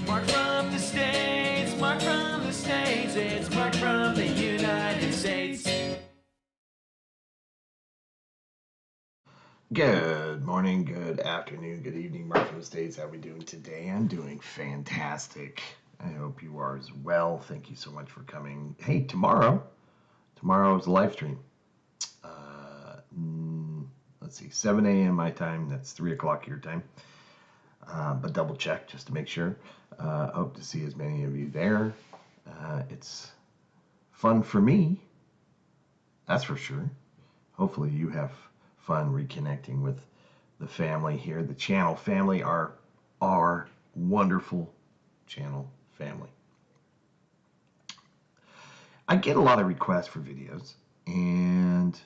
Mark from the States, Mark from the States, it's Mark from the United States. Good morning, good afternoon, good evening, Mark from the States. How are we doing today? I'm doing fantastic. I hope you are as well. Thank you so much for coming. Hey, tomorrow is a live stream. Let's see, 7 a.m. my time. That's 3 o'clock your time. But double check just to make sure. Hope to see as many of you there. It's fun for me, that's for sure. Hopefully you have fun reconnecting with the family here, the channel family, our wonderful channel family. I get a lot of requests for videos, and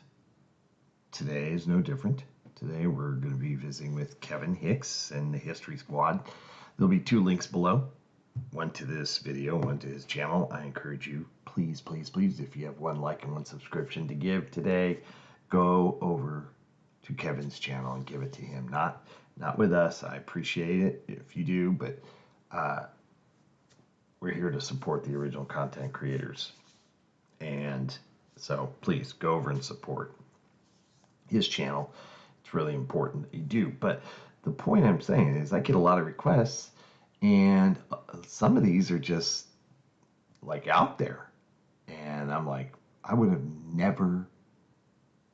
today is no different. Today we're going to be visiting with Kevin Hicks and the History Squad. There'll be 2 links below, one to this video, one to his channel. I encourage you, please, if you have 1 like and 1 subscription to give today, go over to Kevin's channel and give it to him. Not with us. I appreciate it if you do, but we're here to support the original content creators. And so please go over and support his channel. It's really important that you do. But the point I'm saying is I get a lot of requests, and some of these are just like out there. And I'm like, I would have never,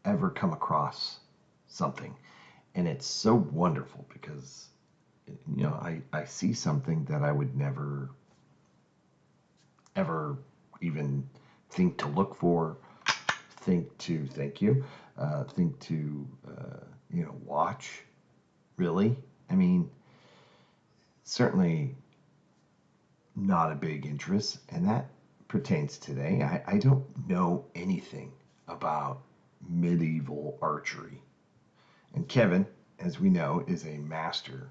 ever come across something. And it's so wonderful because, you know, I see something that I would never, ever even think to look for, think to watch, really. I mean, certainly not a big interest, and that pertains today. I don't know anything about medieval archery. And Kevin, as we know, is a master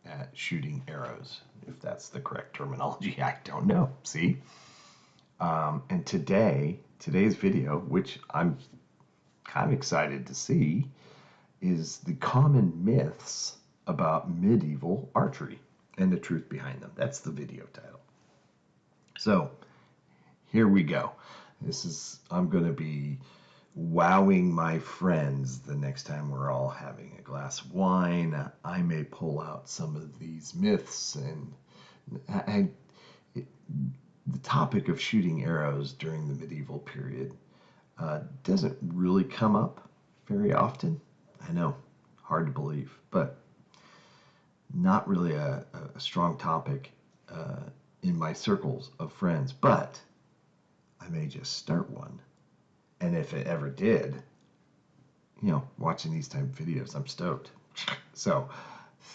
at shooting arrows. If that's the correct terminology, I don't know. See? And today's video, which I'm kind of excited to see, is the common myths about medieval archery and the truth behind them. That's the video title. So here we go. I'm going to be wowing my friends the next time we're all having a glass of wine. I may pull out some of these myths, and the topic of shooting arrows during the medieval period doesn't really come up very often. I know, hard to believe, but not really a strong topic in my circles of friends. But I may just start one. And if it ever did, you know, watching these type of videos, I'm stoked. So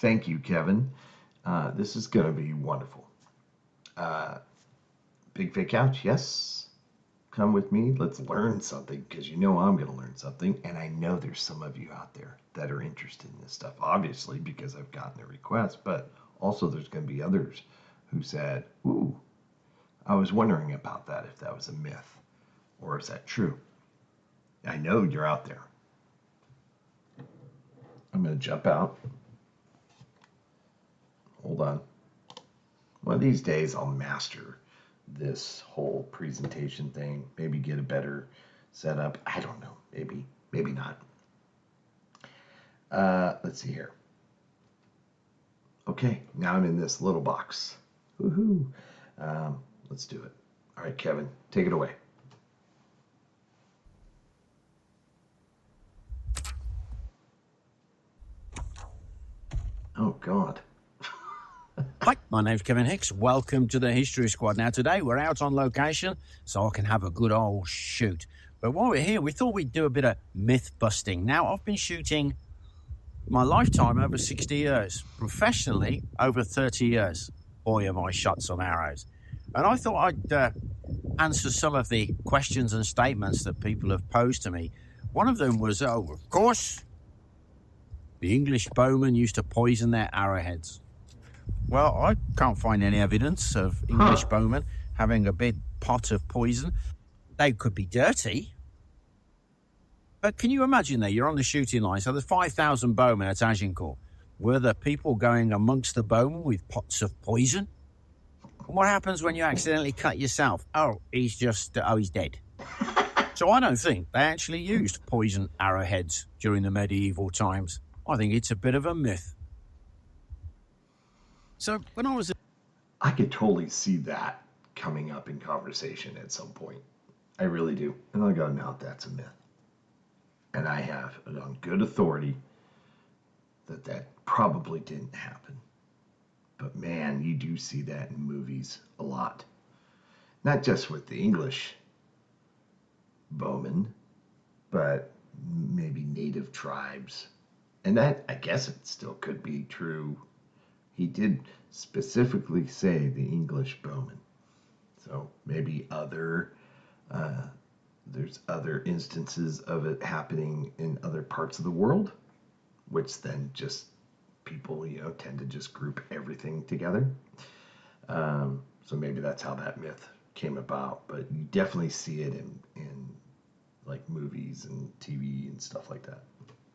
thank you, Kevin. This is going to be wonderful. Big fake couch, yes. Come with me. Let's learn something, because you know I'm going to learn something. And I know there's some of you out there that are interested in this stuff, obviously, because I've gotten the request. But also there's going to be others who said, ooh, I was wondering about that, if that was a myth, or is that true? I know you're out there. I'm going to jump out. Hold on. One of these days I'll master this whole presentation thing. Maybe get a better setup. I don't know. Maybe not. Let's see here. Okay, now I'm in this little box. Woohoo. Let's do it. All right, Kevin, take it away. Oh, God. Hi, my name's Kevin Hicks. Welcome to the History Squad. Now, today we're out on location so I can have a good old shoot. But while we're here, we thought we'd do a bit of myth busting. Now, I've been shooting my lifetime over 60 years, professionally over 30 years. Boy, have I shot some arrows. And I thought I'd answer some of the questions and statements that people have posed to me. One of them was, oh, of course, the English bowmen used to poison their arrowheads. Well, I can't find any evidence of English bowmen having a big pot of poison. They could be dirty. But can you imagine that you're on the shooting line? So there's 5,000 bowmen at Agincourt. Were the people going amongst the bowmen with pots of poison? What happens when you accidentally cut yourself? Oh, he's dead. So I don't think they actually used poison arrowheads during the medieval times. I think it's a bit of a myth. So when I was... I could totally see that coming up in conversation at some point. I really do. And I go, no, that's a myth. And I have it on good authority that probably didn't happen. But man, you do see that in movies a lot. Not just with the English bowmen, but maybe native tribes. And that, I guess it still could be true. He did specifically say the English bowman. So maybe there's other instances of it happening in other parts of the world, which then just people, tend to just group everything together. So maybe that's how that myth came about. But you definitely see it in like movies and TV and stuff like that.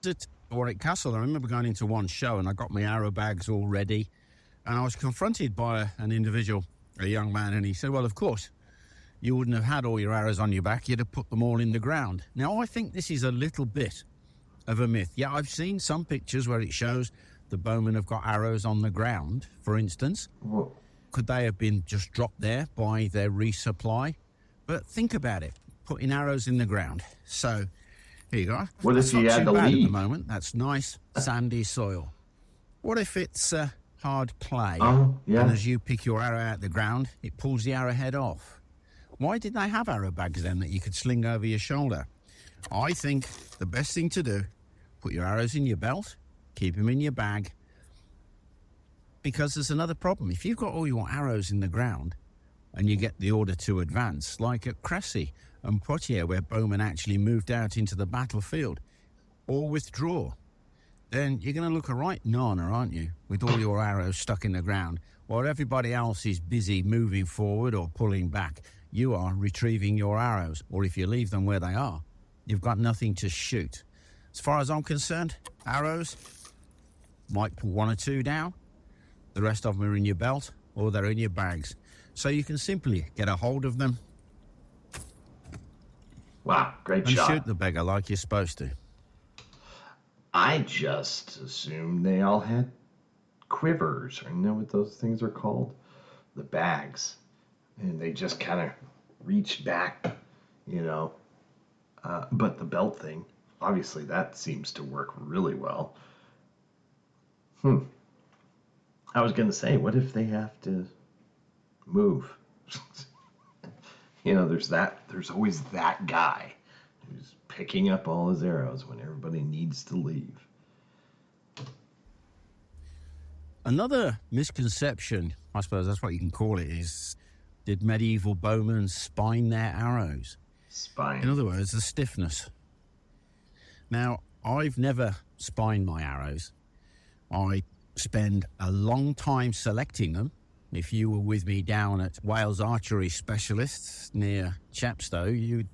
At Warwick Castle, I remember going into one show and I got my arrow bags all ready, and I was confronted by an individual, a young man, and he said, well, of course, you wouldn't have had all your arrows on your back, you'd have put them all in the ground. Now, I think this is a little bit of a myth. Yeah, I've seen some pictures where it shows the bowmen have got arrows on the ground, for instance. Whoa. Could they have been just dropped there by their resupply? But think about it, putting arrows in the ground. So, here you go. What if you had to leave? At the leave? moment, that's nice, sandy soil. What if it's hard clay? Oh, yeah. And as you pick your arrow out the ground, it pulls the arrowhead off. Why did they have arrow bags then that you could sling over your shoulder? I think the best thing to do, put your arrows in your belt, keep them in your bag, because there's another problem. If you've got all your arrows in the ground and you get the order to advance, like at Cressy and Poitiers, where bowmen actually moved out into the battlefield, or withdraw, then you're going to look a right nana, aren't you, with all your arrows stuck in the ground, while everybody else is busy moving forward or pulling back. You are retrieving your arrows, or if you leave them where they are, you've got nothing to shoot. As far as I'm concerned, arrows, might put one or two down, the rest of them are in your belt or they're in your bags. So you can simply get a hold of them. Wow, great and shot. shoot the beggar like you're supposed to. I just assumed they all had quivers, or you know what those things are called? The bags. And they just kind of reached back, But the belt thing, obviously that seems to work really well. I was going to say, what if they have to move? There's always that guy who's picking up all his arrows when everybody needs to leave. Another misconception, I suppose that's what you can call it, is did medieval bowmen spine their arrows? Spine. In other words, the stiffness. Now, I've never spined my arrows. I spend a long time selecting them. If you were with me down at Wales Archery Specialists near Chepstow,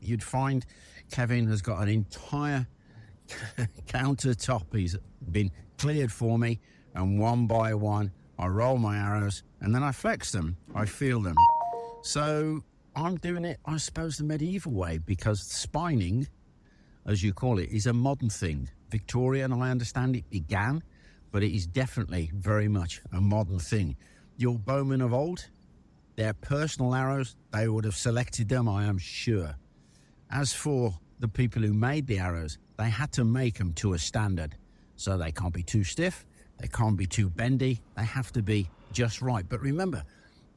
you'd find Kevin has got an entire countertop. He's been cleared for me, and one by one, I roll my arrows, and then I flex them. I feel them. So I'm doing it, I suppose, the medieval way, because spining, as you call it, is a modern thing. Victorian, I understand it began, but it is definitely very much a modern thing. Your bowmen of old, their personal arrows, they would have selected them, I am sure. As for the people who made the arrows, they had to make them to a standard. So they can't be too stiff, they can't be too bendy, they have to be just right. But remember,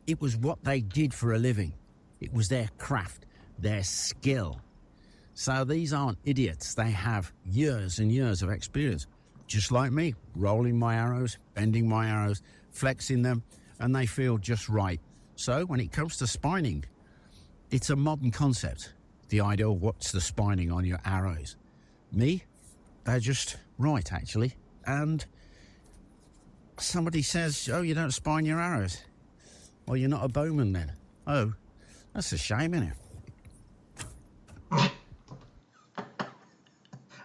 it was what they did for a living. It was their craft, their skill. So these aren't idiots. They have years and years of experience. Just like me, rolling my arrows, bending my arrows, flexing them, and they feel just right. So when it comes to spining, it's a modern concept. The idea of what's the spining on your arrows. Me, they're just right, actually. And somebody says, oh, you don't spine your arrows. Well, you're not a bowman then. Oh, that's a shame, isn't it?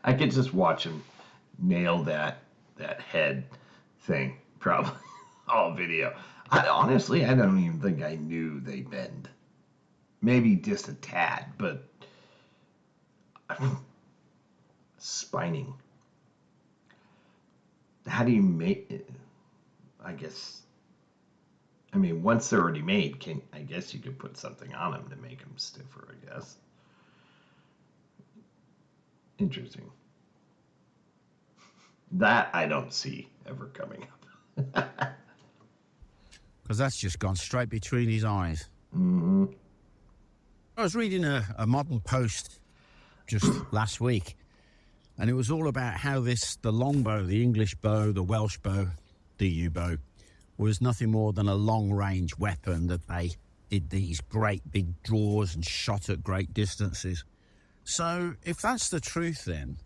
I could just watch him nail that head thing, probably all video. Honestly, I don't even think I knew they bend. Maybe just a tad, but spining. How do you make it? I guess. I mean, once they're already made, I guess you could put something on them to make them stiffer, I guess. Interesting. That I don't see ever coming up. Because that's just gone straight between his eyes. Mm-hmm. I was reading a modern post just last week, and it was all about how the longbow, the English bow, the Welsh bow, the U-bow, was nothing more than a long-range weapon that they did these great big draws and shot at great distances. So if that's the truth, then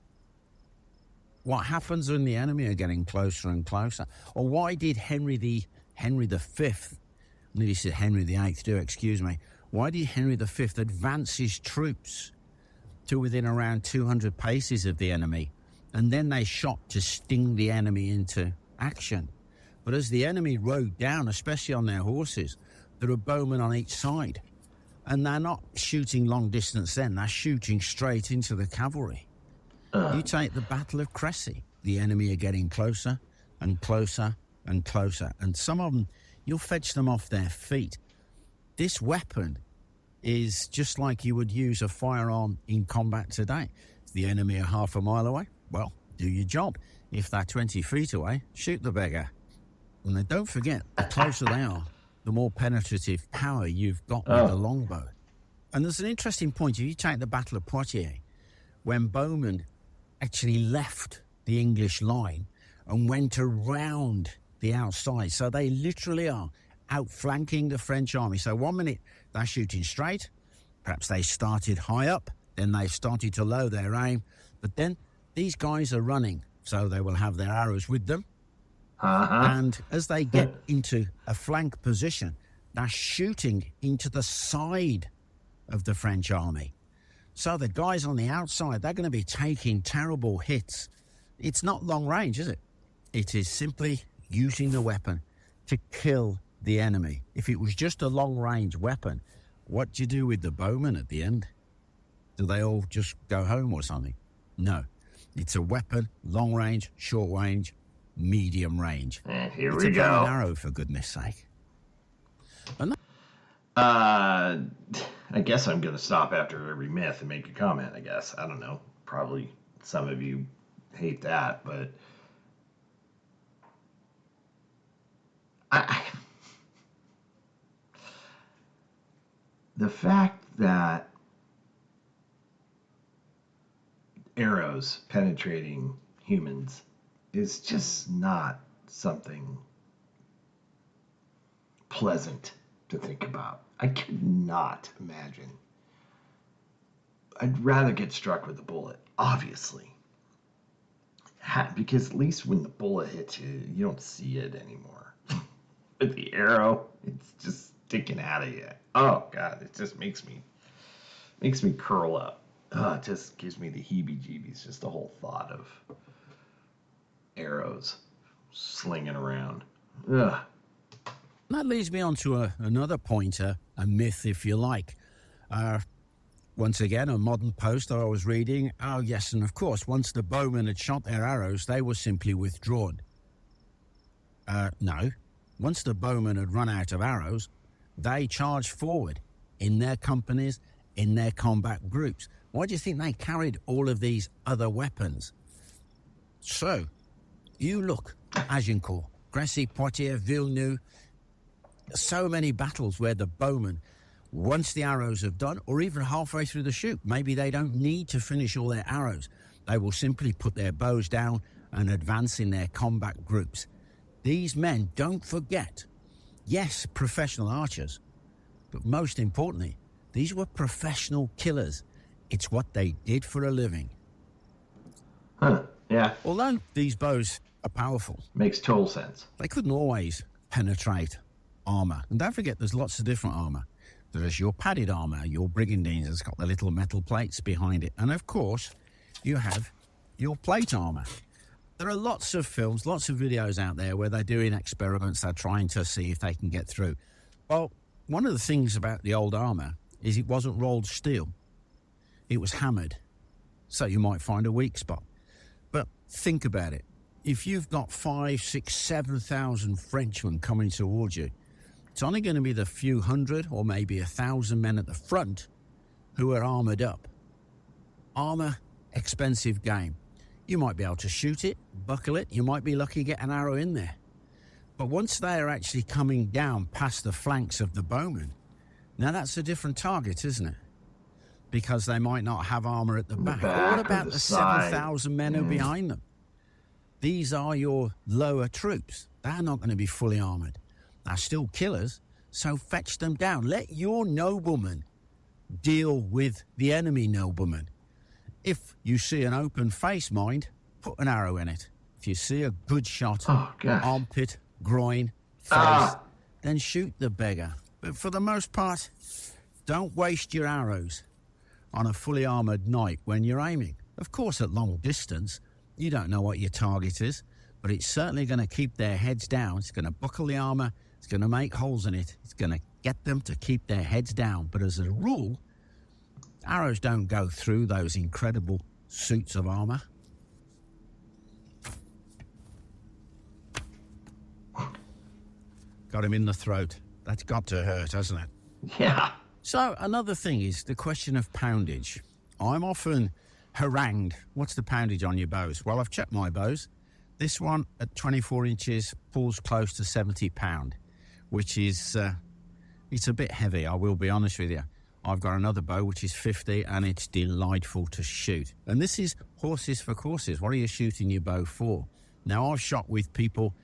what happens when the enemy are getting closer and closer? Or why did Henry V, I nearly said Henry VIII too, excuse me, why did Henry V advance his troops to within around 200 paces of the enemy, and then they shot to sting the enemy into action? But as the enemy rode down, especially on their horses, there were bowmen on each side. And they're not shooting long distance then, they're shooting straight into the cavalry. You take the Battle of Crecy, the enemy are getting closer and closer and closer. And some of them, you'll fetch them off their feet. This weapon is just like you would use a firearm in combat today. If the enemy are half a mile away, well, do your job. If they're 20 feet away, shoot the beggar. And then don't forget, the closer they are, the more penetrative power you've got with the longbow. And there's an interesting point. If you take the Battle of Poitiers, when bowmen actually left the English line and went around the outside, so they literally are outflanking the French army. So 1 minute they're shooting straight, perhaps they started high up, then they started to lower their aim, but then these guys are running, so they will have their arrows with them. And as they get into a flank position, they're shooting into the side of the French army. So the guys on the outside, they're going to be taking terrible hits. It's not long range, is it? It is simply using the weapon to kill the enemy. If it was just a long range weapon, what do you do with the bowmen at the end? Do they all just go home or something? No. It's a weapon, long range, short range, medium range. And here it's we a go. bow and arrow, for goodness sake. And I guess I'm going to stop after every myth and make a comment, I guess. I don't know. Probably some of you hate that, but the fact that arrows penetrating humans is just not something pleasant to think about. I could not imagine. I'd rather get struck with a bullet, obviously. Because at least when the bullet hits you, you don't see it anymore. With the arrow, it's just sticking out of you. Oh God, it just makes me curl up. It just gives me the heebie-jeebies, just the whole thought of arrows slinging around. Ugh. that leads me on to another point, a myth, if you like. Once again, a modern post I was reading. Oh, yes, and of course, once the bowmen had shot their arrows, they were simply withdrawn. No. Once the bowmen had run out of arrows, they charged forward in their companies, in their combat groups. Why do you think they carried all of these other weapons? So, you look, Agincourt, Crecy, Poitiers, Villeneuve, so many battles where the bowmen, once the arrows have done, or even halfway through the shoot, maybe they don't need to finish all their arrows. They will simply put their bows down and advance in their combat groups. These men, don't forget, yes, professional archers, but most importantly, these were professional killers. It's what they did for a living. Huh, yeah. Although these bows are powerful, Makes total sense. they couldn't always penetrate armor. And don't forget, there's lots of different armor. There's your padded armor, your brigandines, it's got the little metal plates behind it. And of course, you have your plate armor. There are lots of films, lots of videos out there where they're doing experiments. They're trying to see if they can get through. Well, one of the things about the old armour is it wasn't rolled steel. It was hammered. So you might find a weak spot. But think about it. If you've got 5, 6, 7,000 Frenchmen coming towards you, it's only going to be the few hundred or maybe 1,000 men at the front who are armoured up. Armour, expensive game. You might be able to shoot it, buckle it. You might be lucky to get an arrow in there. But once they are actually coming down past the flanks of the bowmen, now that's a different target, isn't it? Because they might not have armour at the back. What about the 7,000 men who are behind them? These are your lower troops. They're not going to be fully armoured. They're still killers, so fetch them down. Let your noblemen deal with the enemy noblemen. If you see an open face, mind, put an arrow in it. If you see a good shot, armpit, groin, face, then shoot the beggar. But for the most part, don't waste your arrows on a fully armoured knight when you're aiming. Of course, at long distance, you don't know what your target is, but it's certainly going to keep their heads down. It's going to buckle the armour. It's going to make holes in it. It's going to get them to keep their heads down. But as a rule, arrows don't go through those incredible suits of armour. Got him in the throat. That's got to hurt, hasn't it? Yeah. So another thing is the question of poundage. I'm often harangued, what's the poundage on your bows? Well, I've checked my bows. This one at 24 inches pulls close to 70 pound, which is, it's a bit heavy, I will be honest with you. I've got another bow which is 50 and it's delightful to shoot. And this is horses for courses. What are you shooting your bow for? Now, I've shot with people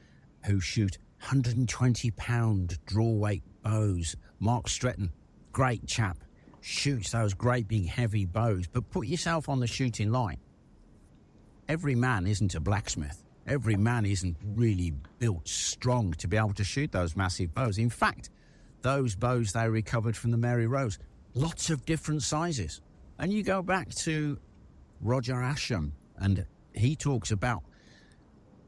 who shoot 120 pound draw weight bows. Mark Stretton, great chap, shoots those great big heavy bows. But put yourself on the shooting line. Every man isn't a blacksmith. Every man isn't really built strong to be able to shoot those massive bows. In fact, those bows they recovered from the Mary Rose, lots of different sizes. And you go back to Roger Ascham, and he talks about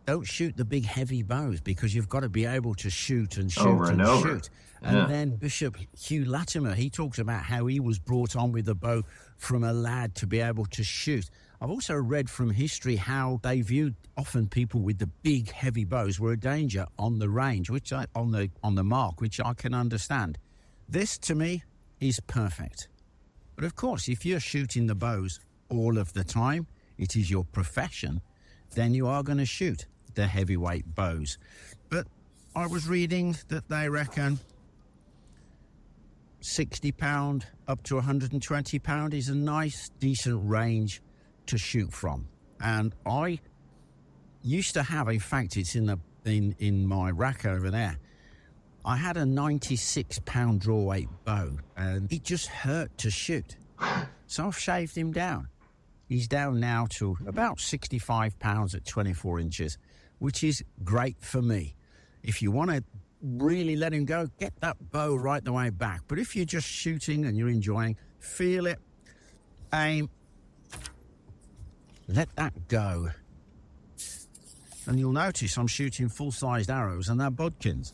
don't shoot the big heavy bows because you've got to be able to shoot and shoot and shoot. And then Bishop Hugh Latimer, he talks about how he was brought on with a bow from a lad to be able to shoot. I've also read from history how they viewed often people with the big heavy bows were a danger on the range, which on the mark, which I can understand. This to me is perfect. But of course, if you're shooting the bows all of the time, it is your profession, then you are going to shoot the heavyweight bows. But I was reading that they reckon 60 pound up to 120 pound is a nice, decent range to shoot from. And I used to have, in fact, it's in my rack over there, I had a 96 pound draw weight bow and it just hurt to shoot. So I've shaved him down. He's down now to about 65 pounds at 24 inches, which is great for me. If you want to really let him go, get that bow right the way back. But if you're just shooting and you're enjoying, feel it, aim, let that go. And you'll notice I'm shooting full-sized arrows and they're bodkins.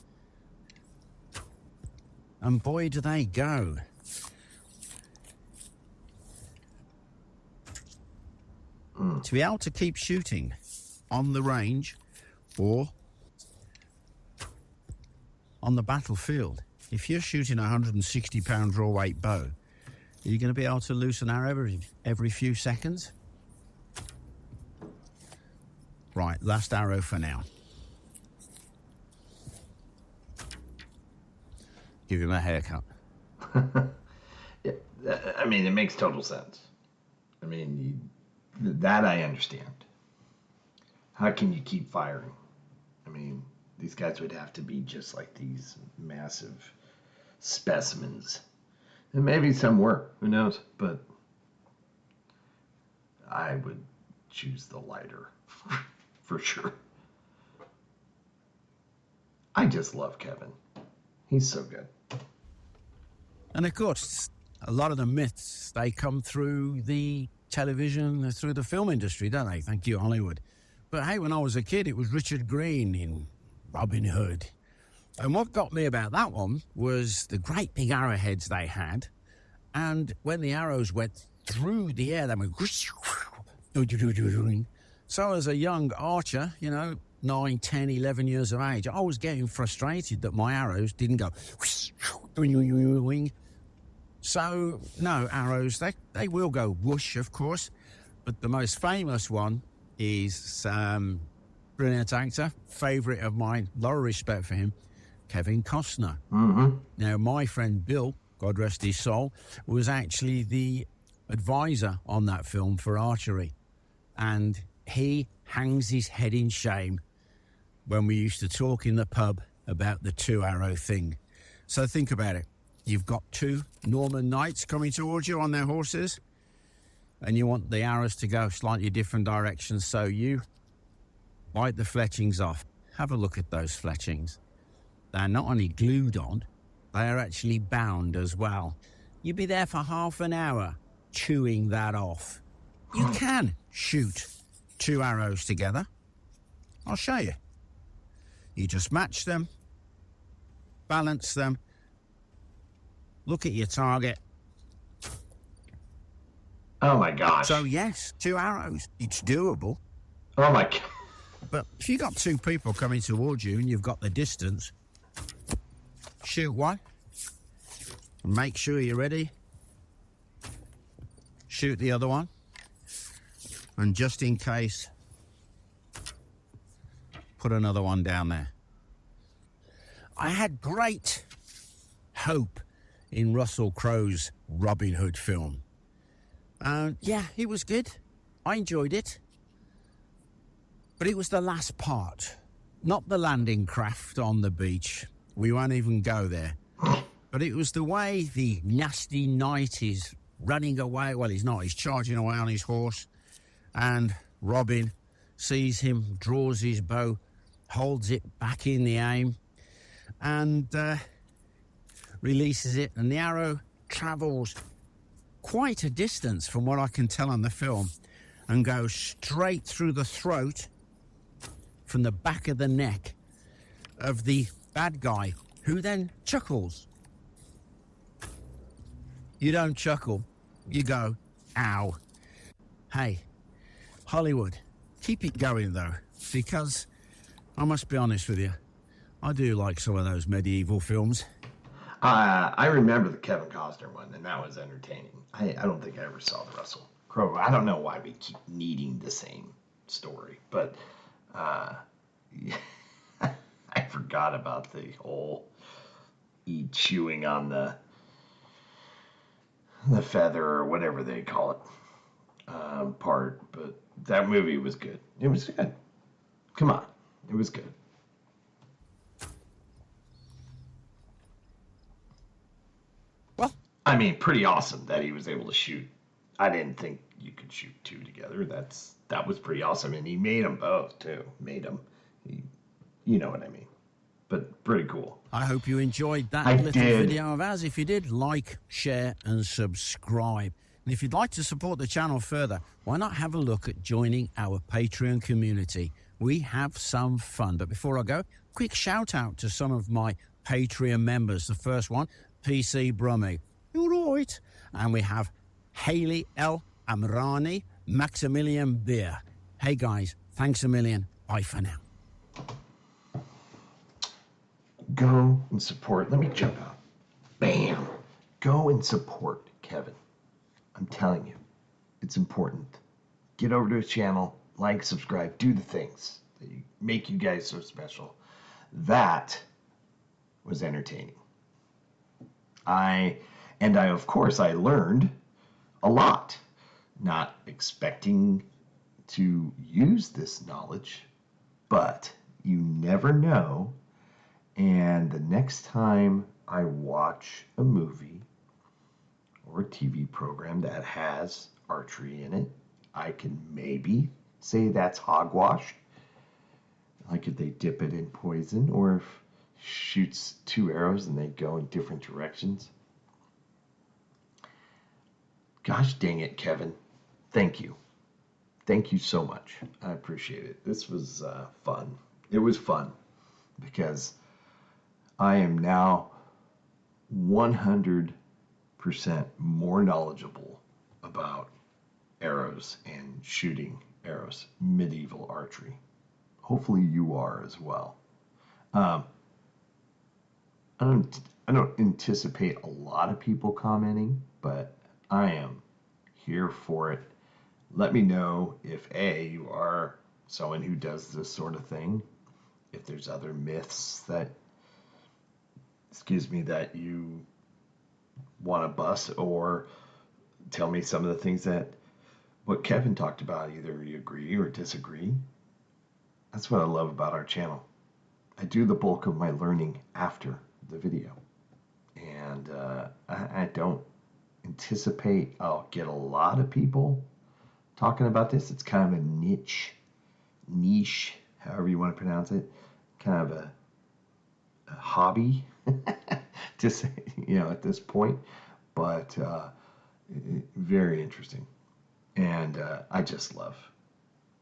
And boy, do they go. To be able to keep shooting on the range or on the battlefield, if you're shooting a 160 pound draw weight bow, are you going to be able to loose an arrow every few seconds? Right, last arrow for now. Give him a haircut. Yeah, I mean, it makes total sense. I mean, that I understand. How can you keep firing? I mean, these guys would have to be just like these massive specimens. And maybe some were, who knows? But I would choose the lighter for sure. I just love Kevin. He's so good. And of course, a lot of the myths, they come through the television, through the film industry, don't they? Thank you, Hollywood. But hey, when I was a kid, it was Richard Green in Robin Hood. And what got me about that one was the great big arrowheads they had. And when the arrows went through the air, they went... So as a young archer, 9, 10, 11 years of age, I was getting frustrated that my arrows didn't go... So, no, arrows, they will go whoosh, of course. But the most famous one is brilliant actor, favourite of mine, a lot of respect for him, Kevin Costner. Mm-hmm. Now, my friend Bill, God rest his soul, was actually the advisor on that film for Archery. And he hangs his head in shame when we used to talk in the pub about the 2-arrow thing. So think about it. You've got 2 Norman knights coming towards you on their horses, and you want the arrows to go slightly different directions, so you bite the fletchings off. Have a look at those fletchings. They're not only glued on, they are actually bound as well. You'd be there for half an hour chewing that off. You can shoot 2 arrows together. I'll show you. You just match them, balance them, look at your target. Oh my gosh. So yes, 2 arrows. It's doable. Oh my God. But if you've got 2 people coming towards you and you've got the distance, shoot one. Make sure you're ready. Shoot the other one. And just in case, put another one down there. I had great hope in Russell Crowe's Robin Hood film. Yeah, it was good. I enjoyed it. But it was the last part, not the landing craft on the beach. We won't even go there. But it was the way the nasty knight is running away. Well, he's not. He's charging away on his horse. And Robin sees him, draws his bow, holds it back in the aim, and releases it. And the arrow travels quite a distance from what I can tell on the film and goes straight through the throat from the back of the neck of the bad guy, who then chuckles. You don't chuckle, you go, ow. Hey, Hollywood, keep it going though, because I must be honest with you, I do like some of those medieval films. I remember the Kevin Costner one, and that was entertaining. I don't think I ever saw the Russell Crowe. I don't know why we keep needing the same story, but yeah, I forgot about the whole chewing on the feather or whatever they call it part. But that movie was good. It was good. Come on, it was good. Well, I mean, pretty awesome that he was able to shoot. I didn't think you could shoot 2 together. That was pretty awesome, and he made them both too. You know what I mean. But pretty cool. I hope you enjoyed that I little did. video of ours. If you did, like, share and subscribe. And if you'd like to support the channel further, why not have a look at joining our Patreon community? We have some fun. But before I go, quick shout out to some of my Patreon members. The first one, PC Brummy. You're right. And we have Haley L. Amrani, Maximilian Beer. Hey guys, thanks a million. Bye for now. Go and support. Let me jump out. Bam. Go and support Kevin. I'm telling you, it's important. Get over to his channel, like, subscribe, do the things that make you guys so special. That was entertaining. I of course I learned a lot, not expecting to use this knowledge, but you never know. And the next time I watch a movie or a TV program that has archery in it, I can maybe say that's hogwash. Like if they dip it in poison, or if shoots 2 arrows and they go in different directions. Gosh dang it, Kevin. Thank you. thank you so much. I appreciate it. This was fun. It was fun because I am now 100% more knowledgeable about arrows and shooting arrows, medieval archery. Hopefully you are as well. Um, I don't anticipate a lot of people commenting, but I am here for it. Let me know if A, you are someone who does this sort of thing, if there's other myths that, that you want to bust, or tell me some of the things that what Kevin talked about, either you agree or disagree. That's what I love about our channel. I do the bulk of my learning after the video. And I don't anticipate I'll get a lot of people talking about this. It's kind of a niche, however you want to pronounce it, kind of a hobby to say, at this point, but very interesting. And I just love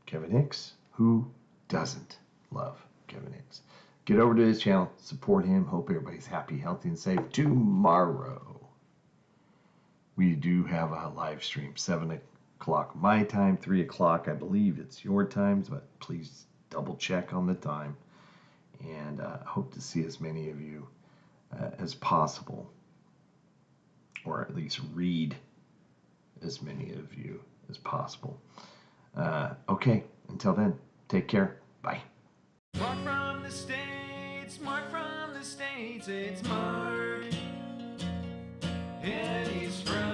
Kevin Hicks. Who doesn't love Kevin Hicks? Get over to his channel, support him. Hope everybody's happy, healthy, and safe. Tomorrow, we do have a live stream, 7 o'clock my time, 3 o'clock, I believe it's your times, but please double check on the time. And I hope to see as many of you as possible, or at least read as many of you as possible. Okay, until then, take care. Bye. Mark from the States, Mark from the States, it's Mark. And he's from